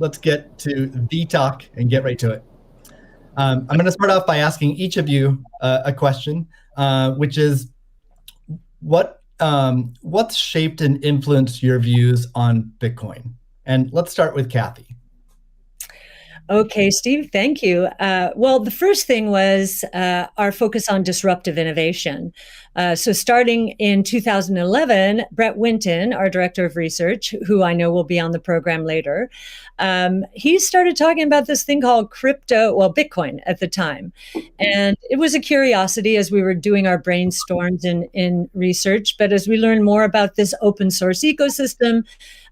let's get to the talk and get right to it. I'm going to start off by asking each of you a question, which is what's shaped and influenced your views on Bitcoin? And let's start with Kathy. Okay, Steve, thank you. Well, the first thing was our focus on disruptive innovation. So starting in 2011, Brett Winton, our director of research, who I know will be on the program later, he started talking about this thing called Bitcoin at the time. And it was a curiosity as we were doing our brainstorms in research. But as we learned more about this open source ecosystem,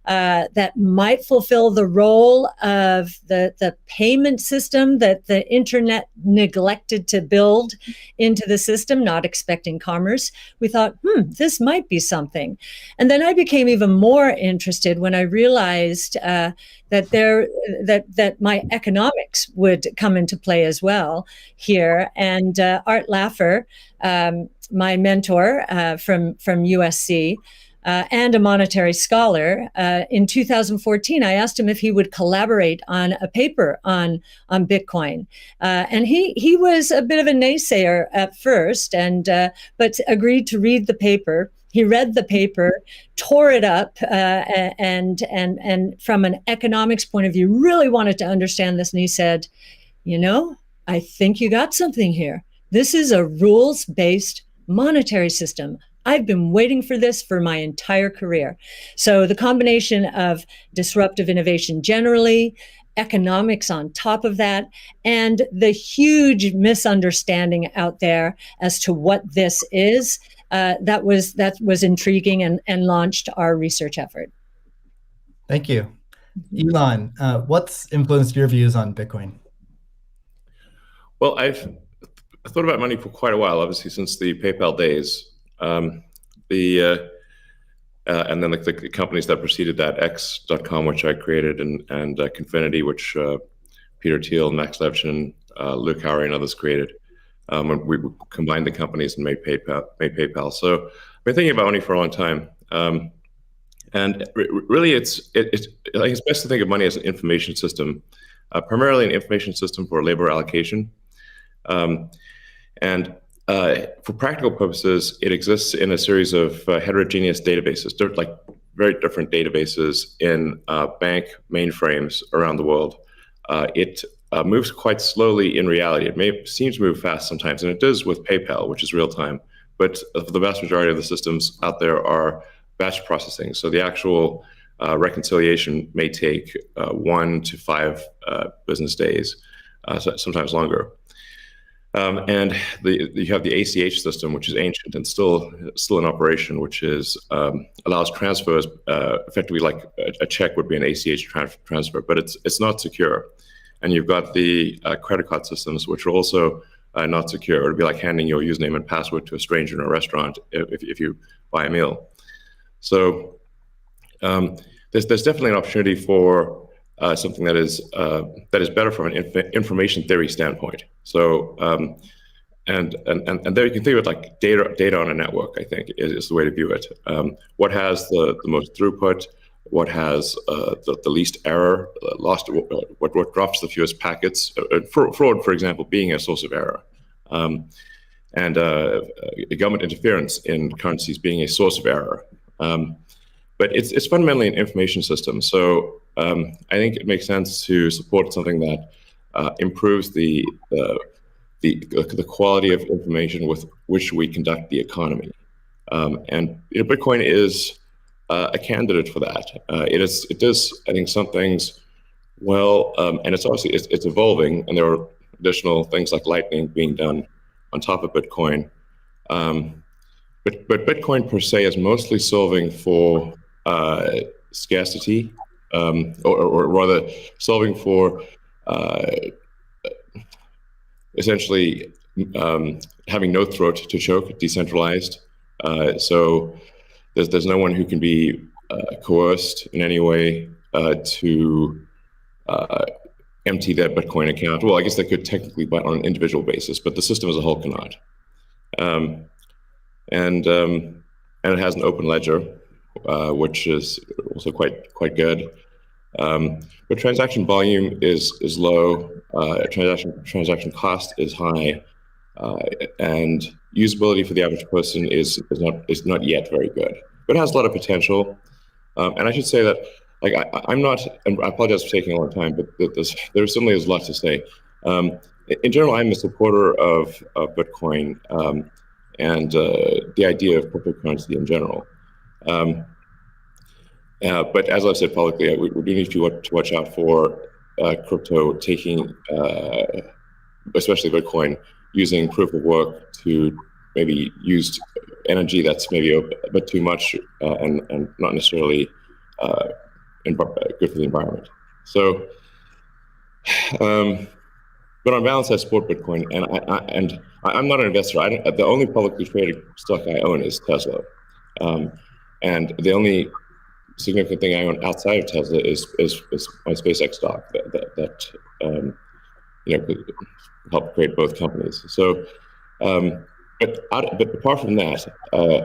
that might fulfill the role of the payment system that the internet neglected to build into the system, not expecting commerce. We thought, this might be something. And then I became even more interested when I realized that my economics would come into play as well here. And Art Laffer, my mentor from USC, and a monetary scholar, in 2014, I asked him if he would collaborate on a paper on Bitcoin. And he was a bit of a naysayer at first, but agreed to read the paper. He read the paper, tore it up, and from an economics point of view, really wanted to understand this. And he said, I think you got something here. This is a rules-based monetary system. I've been waiting for this for my entire career. So the combination of disruptive innovation generally, economics on top of that, and the huge misunderstanding out there as to what this is, that was intriguing and launched our research effort. Thank you. Elon, what's influenced your views on Bitcoin? Well, I've thought about money for quite a while, obviously since the PayPal days. And then the companies that preceded that, X.com, which I created, and Confinity, which Peter Thiel, Max Levchin, Luke Howry, and others created. When we combined the companies and made PayPal. So I've been thinking about money for a long time. And really, it's best to think of money as an information system, primarily an information system for labor allocation. For practical purposes, it exists in a series of heterogeneous databases, very different databases in bank mainframes around the world. It moves quite slowly in reality. It may seem to move fast sometimes, and it does with PayPal, which is real time. But the vast majority of the systems out there are batch processing. So the actual reconciliation may take 1 to 5 business days, sometimes longer. And you have the ACH system, which is ancient and still in operation, which allows transfers effectively like a check would be an ACH transfer, but it's not secure. And you've got the credit card systems, which are also not secure. It would be like handing your username and password to a stranger in a restaurant if you buy a meal. So there's definitely an opportunity for something that is better from an information theory standpoint. So and there you can think of it like data on a network. I think is the way to view it. What has the most throughput? What has the least error? What drops the fewest packets? Fraud, for example, being a source of error. And government interference in currencies being a source of error. But it's fundamentally an information system. So I think it makes sense to support something that improves the quality of information with which we conduct the economy. And Bitcoin is a candidate for that. It does, I think, some things well, and it's obviously it's evolving, and there are additional things like Lightning being done on top of Bitcoin. But Bitcoin per se is mostly solving for scarcity, or rather solving for essentially having no throat to choke, decentralized. So there's no one who can be coerced in any way to empty their Bitcoin account. Well, I guess they could technically, but on an individual basis, but the system as a whole cannot. And it has an open ledger, which is also quite good. But transaction volume is low, transaction cost is high, and usability for the average person is not yet very good, but it has a lot of potential. And I should say that, like, I'm not, and I apologize for taking a long time, but there certainly is a lot to say. In general, I'm a supporter of Bitcoin and the idea of cryptocurrency in general. But as I've said publicly, we do need to watch out for crypto taking, especially Bitcoin, using proof of work to maybe use energy that's maybe a bit too much and not necessarily good for the environment. So, but on balance, I support Bitcoin, and I'm not an investor. The only publicly traded stock I own is Tesla, and the only significant thing I own outside of Tesla is my SpaceX stock that could help create both companies. So, but apart from that,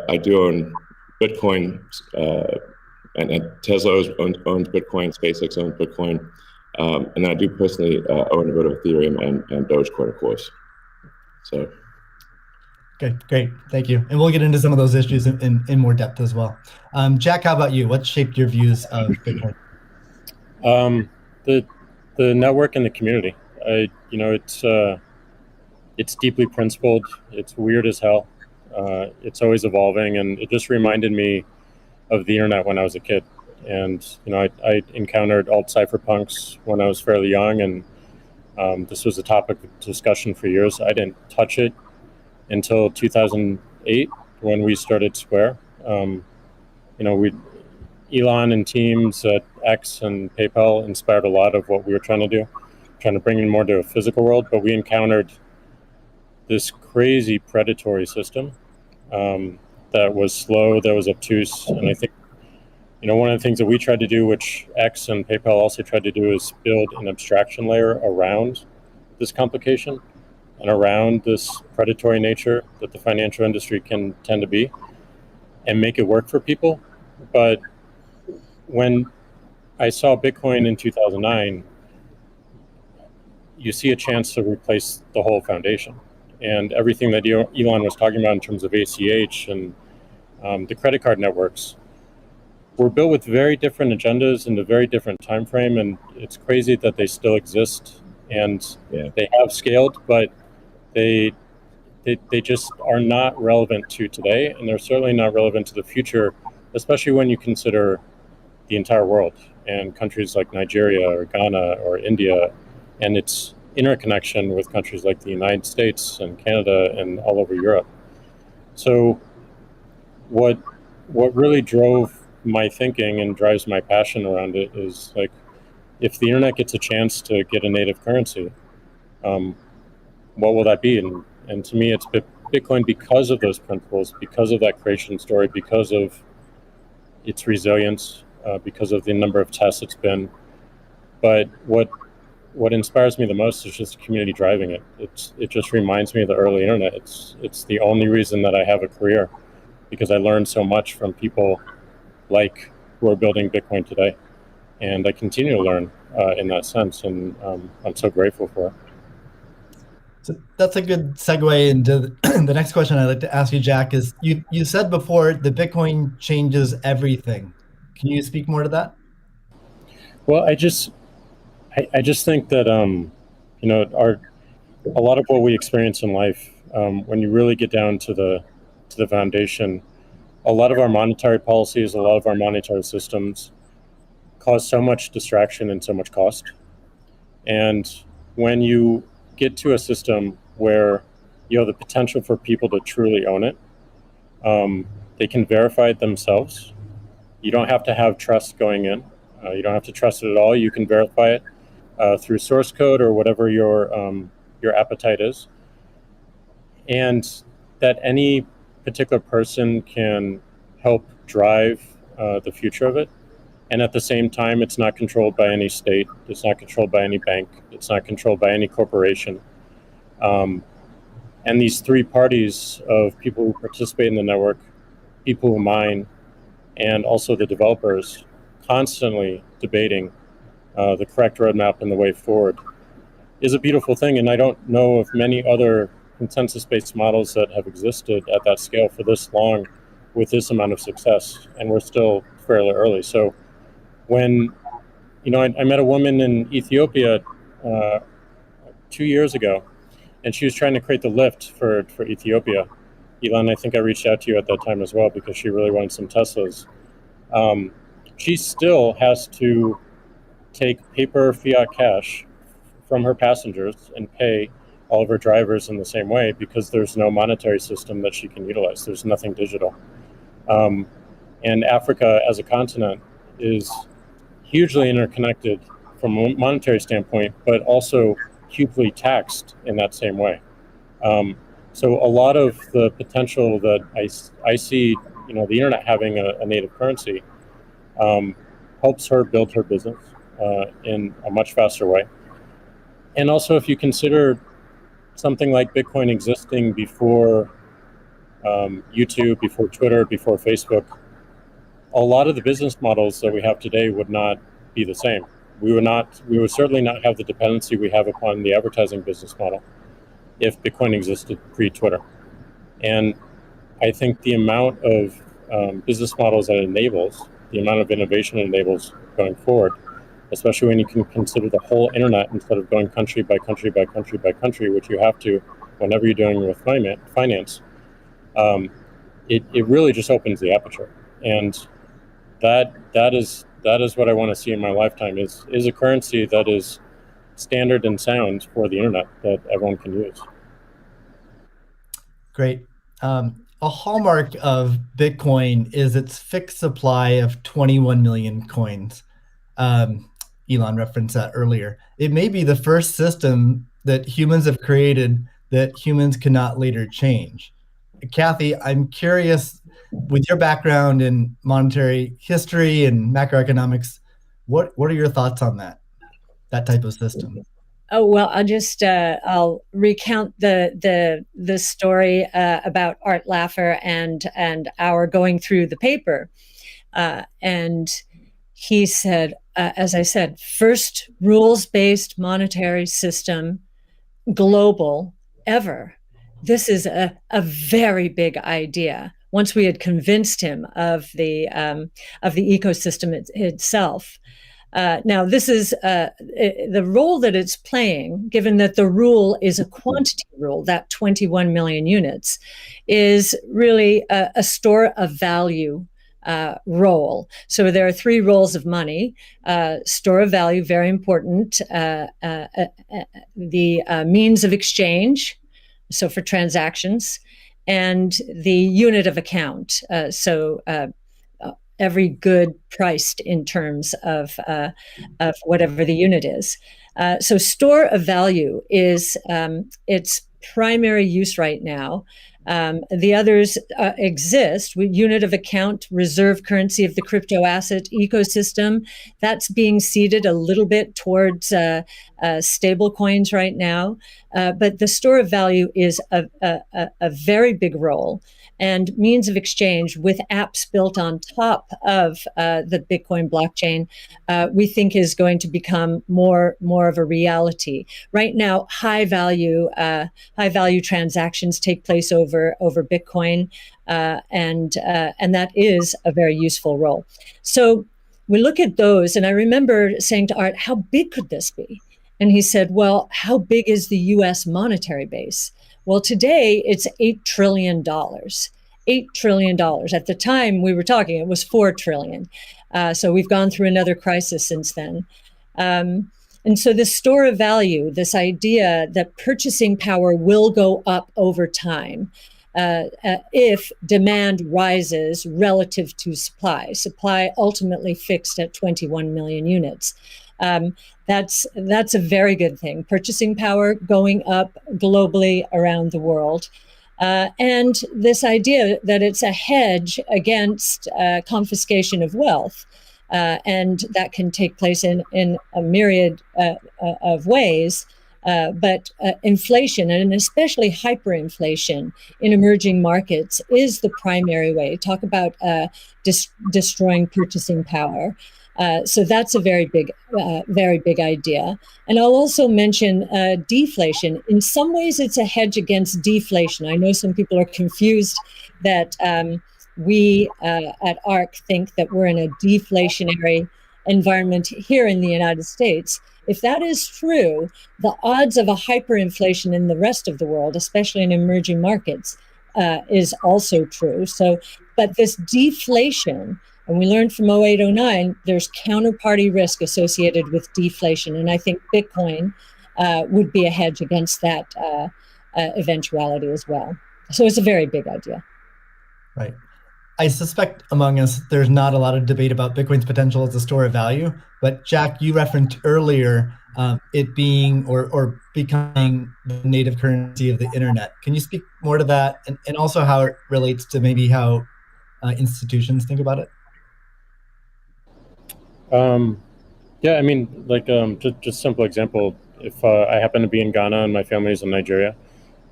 I do own Bitcoin, and Tesla owns Bitcoin, SpaceX owns Bitcoin, and then I do personally own a bit of Ethereum and Dogecoin, of course. So. Okay, great, thank you. And we'll get into some of those issues in more depth as well. Jack, how about you? What shaped your views of Bitcoin? The network and the community. It's deeply principled. It's weird as hell. It's always evolving, and it just reminded me of the internet when I was a kid. And I encountered alt cypherpunks when I was fairly young, and this was a topic of discussion for years. I didn't touch it until 2008 when we started Square. Elon and teams at X and PayPal inspired a lot of what we were trying to do, trying to bring in more to a physical world. But we encountered this crazy predatory system that was slow, that was obtuse. And I think, one of the things that we tried to do, which X and PayPal also tried to do, is build an abstraction layer around this complication and around this predatory nature that the financial industry can tend to be, and make it work for people. But when I saw Bitcoin in 2009, you see a chance to replace the whole foundation. And everything that Elon was talking about in terms of ACH and the credit card networks were built with very different agendas in a very different time frame. And it's crazy that they still exist, and they have scaled, but they just are not relevant to today, and they're certainly not relevant to the future, especially when you consider the entire world and countries like Nigeria or Ghana or India, and its interconnection with countries like the United States and Canada and all over Europe. So what really drove my thinking and drives my passion around it is, like, if the internet gets a chance to get a native currency, what will that be? And to me, it's Bitcoin because of those principles, because of that creation story, because of its resilience, because of the number of tests it's been. But what inspires me the most is just the community driving it. It just reminds me of the early internet. It's the only reason that I have a career, because I learned so much from people like who are building Bitcoin today, and I continue to learn in that sense, and I'm so grateful for it. So that's a good segue into the next question I'd like to ask you, Jack. Is you said before that Bitcoin changes everything. Can you speak more to that? Well, I just think that a lot of what we experience in life, when you really get down to the foundation, a lot of our monetary policies, a lot of our monetary systems cause so much distraction and so much cost. And when you get to a system where you have the potential for people to truly own it, they can verify it themselves. You don't have to have trust going in. You don't have to trust it at all. You can verify it through source code or whatever your appetite is, and that any particular person can help drive the future of it. And at the same time, it's not controlled by any state. It's not controlled by any bank. It's not controlled by any corporation. And these three parties of people who participate in the network, people who mine, and also the developers, constantly debating the correct roadmap and the way forward is a beautiful thing. And I don't know of many other consensus-based models that have existed at that scale for this long with this amount of success. And we're still fairly early. So when, I met a woman in Ethiopia 2 years ago, and she was trying to create the lift for Ethiopia. Elon, I think I reached out to you at that time as well because she really wanted some Teslas. She still has to take paper fiat cash from her passengers and pay all of her drivers in the same way because there's no monetary system that she can utilize. There's nothing digital. And Africa as a continent is hugely interconnected from a monetary standpoint, but also hugely taxed in that same way. So a lot of the potential that I see, the internet having a native currency helps her build her business in a much faster way. And also, if you consider something like Bitcoin existing before YouTube, before Twitter, before Facebook, a lot of the business models that we have today would not be the same. We would certainly not have the dependency we have upon the advertising business model if Bitcoin existed pre-Twitter. And I think the amount of business models that it enables, the amount of innovation it enables going forward, especially when you can consider the whole internet instead of going country by country by country by country, which you have to whenever you're doing with finance, it really just opens the aperture. And that is what I want to see in my lifetime is a currency that is standard and sound for the internet that everyone can use. Great. A hallmark of Bitcoin is its fixed supply of 21 million coins. Elon referenced that earlier. It may be the first system that humans have created that humans cannot later change. Kathy, I'm curious, with your background in monetary history and macroeconomics, what are your thoughts on that type of system? Oh, well, I'll recount the story about Art Laffer and our going through the paper. And he said, as I said, first rules-based monetary system, global, ever. This is a very big idea. Once we had convinced him of the ecosystem itself. Now, this is the role that it's playing, given that the rule is a quantity rule, that 21 million units, is really a store of value role. So there are three roles of money. Store of value, very important. The means of exchange, so for transactions, and the unit of account. Every good priced in terms of whatever the unit is. So store of value is its primary use right now. The others exist. Unit of account, reserve currency of the crypto asset ecosystem. That's being seeded a little bit towards stable coins right now. But the store of value is a very big role. And means of exchange with apps built on top of the Bitcoin blockchain, we think is going to become more of a reality. Right now, high value transactions take place over Bitcoin, and that is a very useful role. So we look at those, and I remember saying to Art, "How big could this be?" And he said, "Well, how big is the U.S. monetary base?" Well, today it's $8 trillion. $8 trillion. At the time we were talking, it was $4 trillion. So we've gone through another crisis since then. And so this store of value, this idea that purchasing power will go up over time if demand rises relative to supply ultimately fixed at 21 million units. That's a very good thing. Purchasing power going up globally around the world. And this idea that it's a hedge against confiscation of wealth. And that can take place in a myriad of ways. But inflation, and especially hyperinflation in emerging markets, is the primary way. Talk about destroying purchasing power. So that's a very big idea. And I'll also mention deflation. In some ways, it's a hedge against deflation. I know some people are confused that we at ARC think that we're in a deflationary environment here in the United States. If that is true, the odds of a hyperinflation in the rest of the world, especially in emerging markets, is also true. So, but this deflation, and we learned from 0809, there's counterparty risk associated with deflation. And I think Bitcoin would be a hedge against that eventuality as well. So it's a very big idea. Right. I suspect among us, there's not a lot of debate about Bitcoin's potential as a store of value. But Jack, you referenced earlier it being or becoming the native currency of the internet. Can you speak more to that, and also how it relates to maybe how institutions think about it? Yeah, I mean, like just simple example. If I happen to be in Ghana and my family's in Nigeria,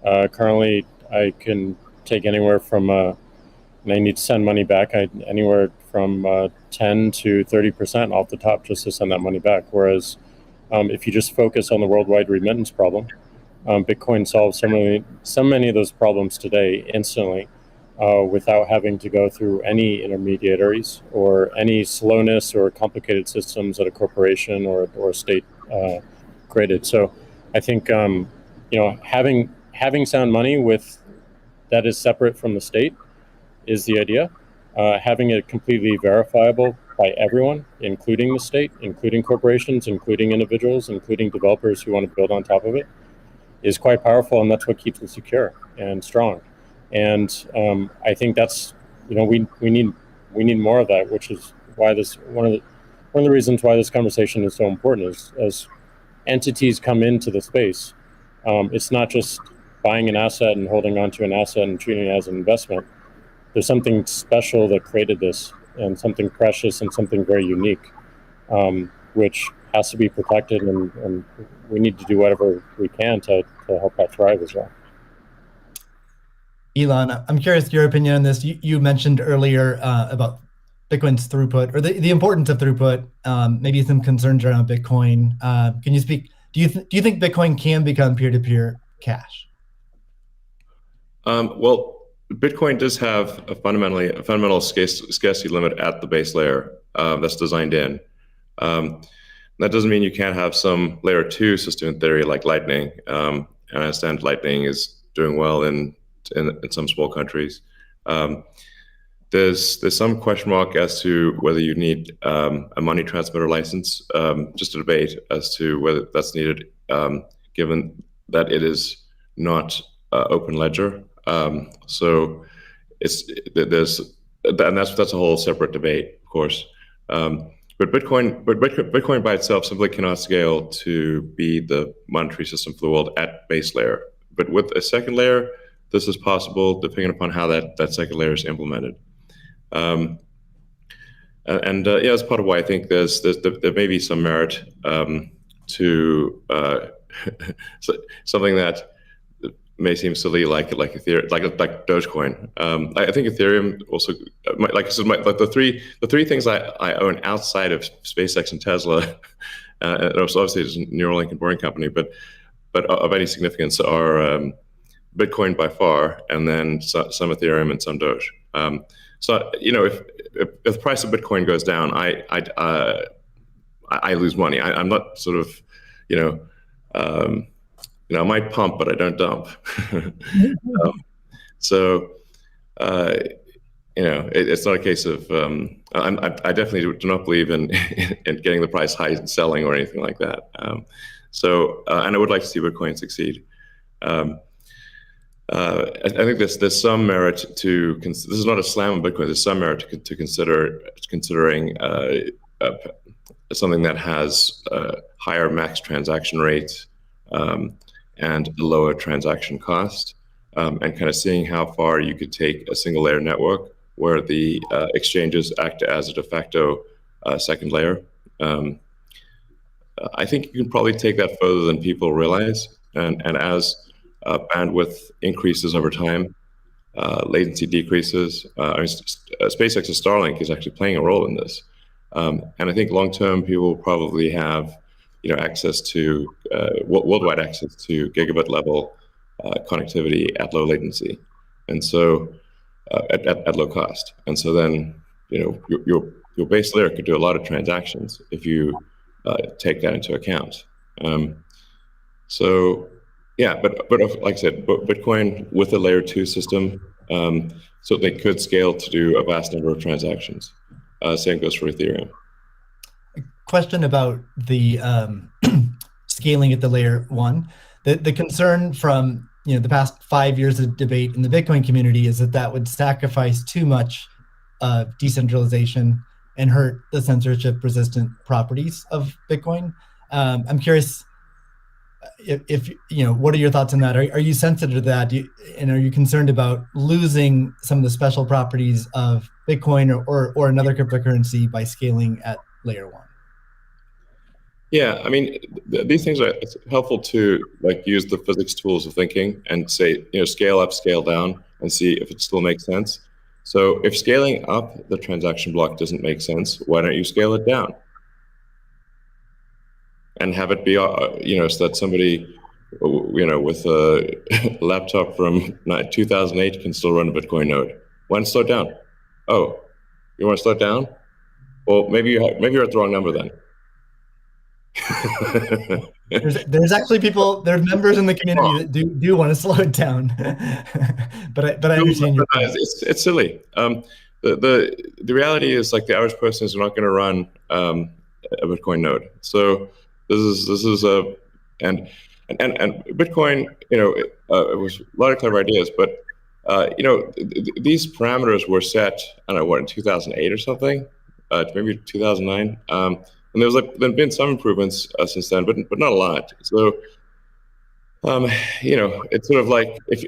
currently I can take anywhere from and I need to send money back, anywhere from 10 to 30% off the top just to send that money back. Whereas if you just focus on the worldwide remittance problem, Bitcoin solves so many of those problems today instantly without having to go through any intermediaries or any slowness or complicated systems that a corporation or a state created. So I think having sound money that is separate from the state is the idea. Having it completely verifiable by everyone, including the state, including corporations, including individuals, including developers who want to build on top of it, is quite powerful, and that's what keeps it secure and strong. And I think that's we need more of that, which is why this one of the reasons why this conversation is so important is as entities come into the space, it's not just buying an asset and holding on to an asset and treating it as an investment. There's something special that created this, and something precious and something very unique, which has to be protected, and we need to do whatever we can to help that thrive as well. Elon, I'm curious your opinion on this. You mentioned earlier about Bitcoin's throughput, or the importance of throughput, maybe some concerns around Bitcoin. Can you speak? Do you think Bitcoin can become peer-to-peer cash? Well, Bitcoin does have a fundamental scarcity limit at the base layer that's designed in. That doesn't mean you can't have some layer 2 system in theory like Lightning. And I understand Lightning is doing well in some small countries. There's some question mark as to whether you need a money transmitter license. Just a debate as to whether that's needed, given that it is not open ledger. So that's a whole separate debate, of course. But Bitcoin by itself simply cannot scale to be the monetary system for the world at base layer. But with a second layer, this is possible depending upon how that second layer is implemented. Yeah, that's part of why I think there may be some merit to something that may seem silly, like Ethereum, like Dogecoin. I think Ethereum also, like I said, the three things I own outside of SpaceX and Tesla, and obviously it's a Neuralink and Boring Company, but of any significance are Bitcoin by far, and then some Ethereum and some Doge. So if the price of Bitcoin goes down, I lose money. I'm not sort of I might pump, but I don't dump. It's not a case of I definitely do not believe in getting the price high and selling or anything like that. And I would like to see Bitcoin succeed. I think there's some merit to this is not a slam on Bitcoin. There's some merit to considering something that has higher max transaction rates and a lower transaction cost, and kind of seeing how far you could take a single layer network where the exchanges act as a de facto second layer. I think you can probably take that further than people realize, and as bandwidth increases over time, latency decreases. SpaceX's Starlink is actually playing a role in this. And I think long term, people will probably have access to worldwide access to gigabit level connectivity at low latency, and so at low cost. And so then your base layer could do a lot of transactions if you take that into account. So yeah, but like I said, Bitcoin with a layer 2 system, so they could scale to do a vast number of transactions. Same goes for Ethereum. Question about the scaling at the layer 1. The concern from the past 5 years of debate in the Bitcoin community is that would sacrifice too much decentralization and hurt the censorship-resistant properties of Bitcoin. I'm curious if what are your thoughts on that? Are you sensitive to that? And are you concerned about losing some of the special properties of Bitcoin or another cryptocurrency by scaling at layer 1? Yeah, I mean, these things it's helpful to use the physics tools of thinking and say, scale up, scale down, and see if it still makes sense. So if scaling up the transaction block doesn't make sense, why don't you scale it down? And have it be, so that somebody, with a laptop from 2008 can still run a Bitcoin node. Why not slow it down? Oh, you want to slow it down? Well, maybe you're at the wrong number then. there's actually there's members in the community that do want to slow it down, but I understand your point. It's silly. The reality is the average person is not going to run a Bitcoin node. So this is and Bitcoin. It was a lot of clever ideas, but these parameters were set. I don't know in 2008 or something, maybe 2009. And there's been some improvements since then, but not a lot. So, it's sort of if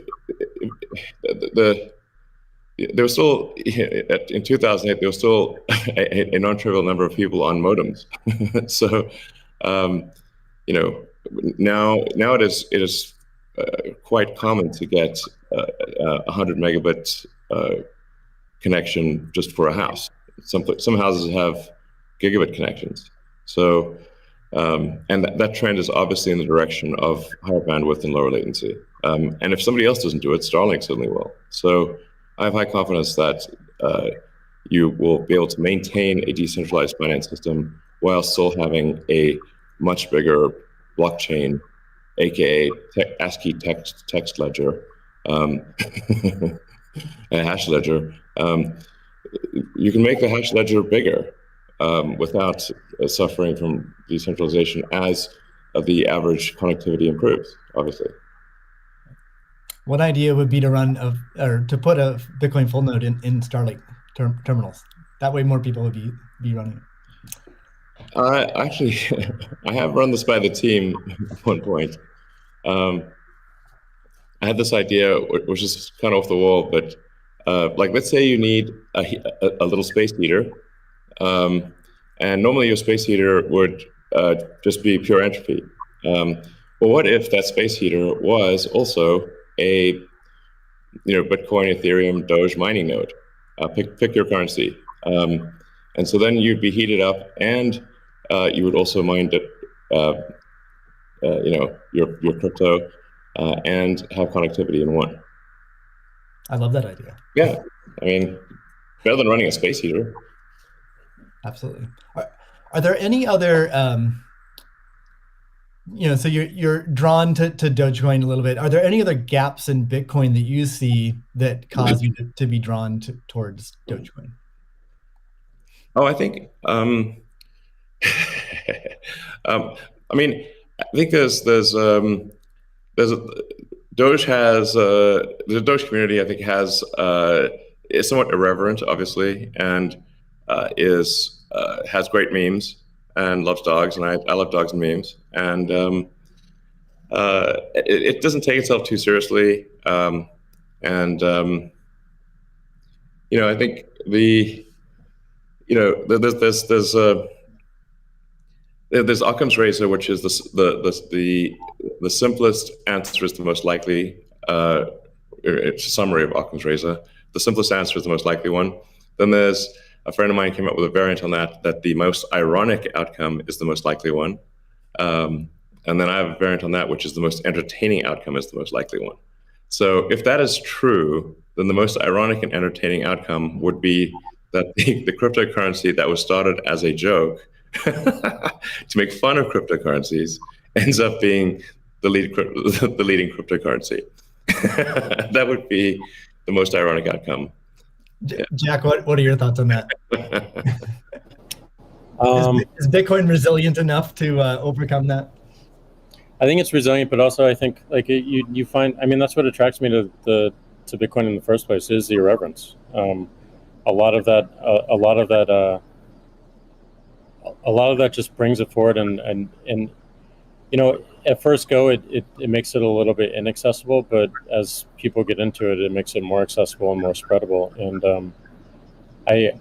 there was still in 2008 there was still a non-trivial number of people on modems. So, now it is quite common to get 100 megabit connection just for a house. Some houses have gigabit connections. So, and that trend is obviously in the direction of higher bandwidth and lower latency. And if somebody else doesn't do it, Starlink certainly will. So I have high confidence that you will be able to maintain a decentralized finance system while still having a much bigger blockchain, aka ASCII text ledger, a hash ledger. You can make the hash ledger bigger without suffering from decentralization as the average connectivity improves, obviously. One idea would be to put a Bitcoin full node in Starlink terminals. That way more people would be running it. Actually, I have run this by the team at one point. I had this idea, which is kind of off the wall, but let's say you need a little space heater. And normally your space heater would just be pure entropy. Well, what if that space heater was also a Bitcoin, Ethereum, Doge mining node? Pick your currency. And so then you'd be heated up, and you would also mine your crypto and have connectivity in one. I love that idea. Yeah, I mean, better than running a space heater. Absolutely. Are there any other, so you're drawn to Dogecoin a little bit. Are there any other gaps in Bitcoin that you see that cause you to be drawn towards Dogecoin? Oh, I think, I think there's Doge has the Doge community. I think is somewhat irreverent, obviously, and has great memes and loves dogs, and I love dogs and memes, and it doesn't take itself too seriously, and I think there's Occam's razor, which is the simplest answer is the most likely. It's a summary of Occam's razor. The simplest answer is the most likely one. Then there's a friend of mine came up with a variant on that the most ironic outcome is the most likely one. And then I have a variant on that, which is the most entertaining outcome is the most likely one. So if that is true, then the most ironic and entertaining outcome would be that the cryptocurrency that was started as a joke to make fun of cryptocurrencies ends up being the leading cryptocurrency. That would be the most ironic outcome. Jack, what are your thoughts on that? Is Bitcoin resilient enough to overcome that? I think it's resilient, but also I think like you find, I mean, that's what attracts me to Bitcoin in the first place is the irreverence. A lot of that just brings it forward, and you know, at first go it makes it a little bit inaccessible, but as people get into it, it makes it more accessible and more spreadable. And I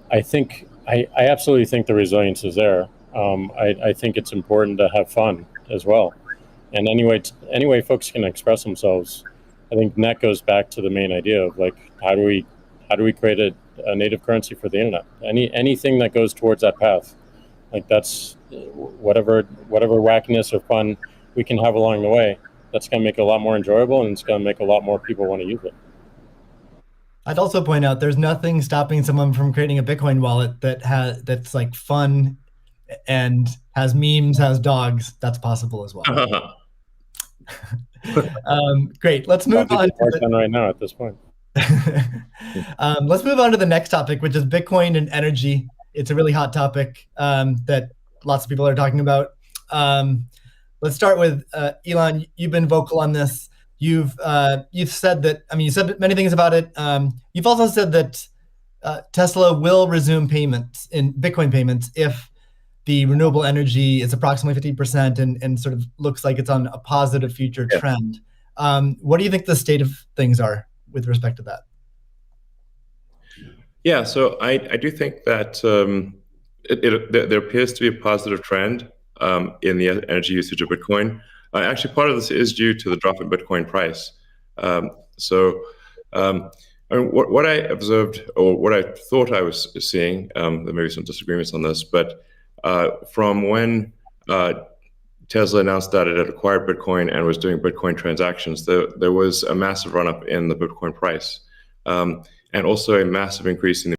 absolutely think the resilience is there. I think it's important to have fun as well. And anyway folks can express themselves. I think that goes back to the main idea of like how do we create a native currency for the internet? Anything that goes towards that path, like that's whatever wackiness or fun we can have along the way. That's going to make it a lot more enjoyable, and it's going to make a lot more people want to use it. I'd also point out there's nothing stopping someone from creating a Bitcoin wallet that's like fun and has memes, has dogs. That's possible as well. Great. Let's move on. Right now at this point. Let's move on to the next topic, which is Bitcoin and energy. It's a really hot topic that lots of people are talking about. Let's start with Elon. You've been vocal on this. You've said that. I mean, you said many things about it. You've also said that Tesla will resume payments in Bitcoin payments if the renewable energy is approximately 50% and sort of looks like it's on a positive future trend. What do you think the state of things are with respect to that? Yeah, so I do think that there appears to be a positive trend in the energy usage of Bitcoin. Actually, part of this is due to the drop in Bitcoin price. I mean, what I observed, or what I thought I was seeing, there may be some disagreements on this, but from when Tesla announced that it had acquired Bitcoin and was doing Bitcoin transactions, there was a massive run-up in the Bitcoin price, and also a massive increase in the